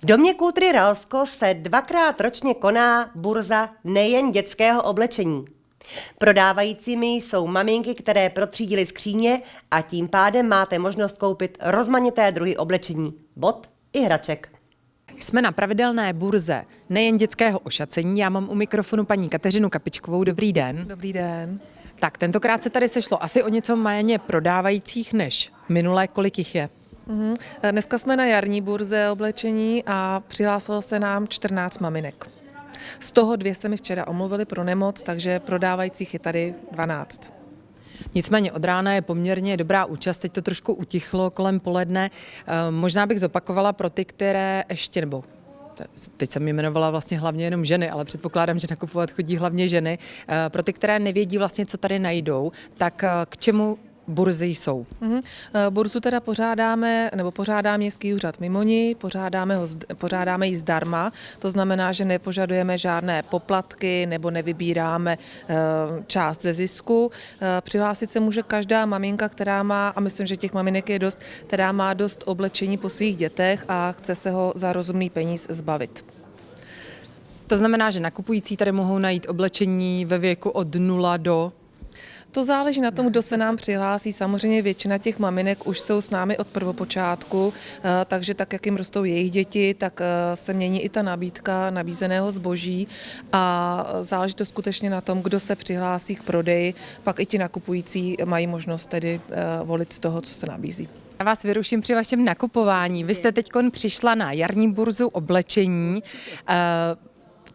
V domě kultury Ralsko se dvakrát ročně koná burza nejen dětského oblečení. Prodávajícími jsou maminky, které protřídily skříně a tím pádem máte možnost koupit rozmanité druhy oblečení, bot i hraček. Jsme na pravidelné burze nejen dětského ošacení. Já mám u mikrofonu paní Kateřinu Kapičkovou. Dobrý den. Dobrý den. Tak tentokrát se tady sešlo asi o něco méně prodávajících než minulé. Kolik jich je? Dneska jsme na jarní burze oblečení a přihlásilo se nám 14 maminek. Z toho 2 se mi včera omluvili pro nemoc, takže prodávajících je tady 12. Nicméně od rána je poměrně dobrá účast, teď to trošku utichlo kolem poledne. Možná bych zopakovala pro ty, které ještě, nebo teď jsem jmenovala vlastně hlavně jenom ženy, ale předpokládám, že nakupovat chodí hlavně ženy. Pro ty, které nevědí vlastně, co tady najdou, tak k čemu burzy jsou? Burzu teda pořádá Městský úřad Mimoni, pořádáme ji zdarma, to znamená, že nepožadujeme žádné poplatky nebo nevybíráme část ze zisku. Přihlásit se může každá maminka, která má, a myslím, že těch maminek je dost, která má dost oblečení po svých dětech a chce se ho za rozumný peníz zbavit. To znamená, že nakupující tady mohou najít oblečení ve věku od 0 do... To záleží na tom, kdo se nám přihlásí. Samozřejmě většina těch maminek už jsou s námi od prvopočátku, takže tak, jak jim rostou jejich děti, tak se mění i ta nabídka nabízeného zboží a záleží to skutečně na tom, kdo se přihlásí k prodeji. Pak i ti nakupující mají možnost tedy volit z toho, co se nabízí. Já vás vyruším při vašem nakupování. Vy jste teď přišla na jarní burzu oblečení.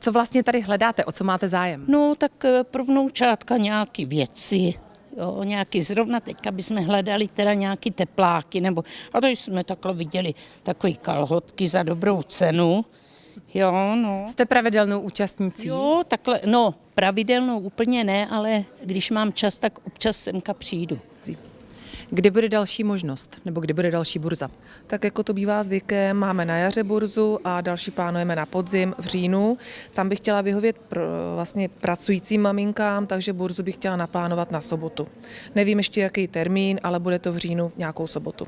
Co vlastně tady hledáte, o co máte zájem? No tak pro vnoučátka nějaké věci, jo, nějaký zrovna teďka bychom hledali teda nějaký tepláky, a to jsme takhle viděli takový kalhotky za dobrou cenu. Jo, no. Jste pravidelnou účastnící? Jo, takhle, no pravidelnou úplně ne, ale když mám čas, tak občas semka přijdu. Kdy bude další možnost, nebo kdy bude další burza? Tak jako to bývá zvykem, máme na jaře burzu a další plánujeme na podzim v říjnu. Tam bych chtěla vyhovět vlastně pracujícím maminkám, takže burzu bych chtěla naplánovat na sobotu. Nevím ještě jaký termín, ale bude to v říjnu nějakou sobotu.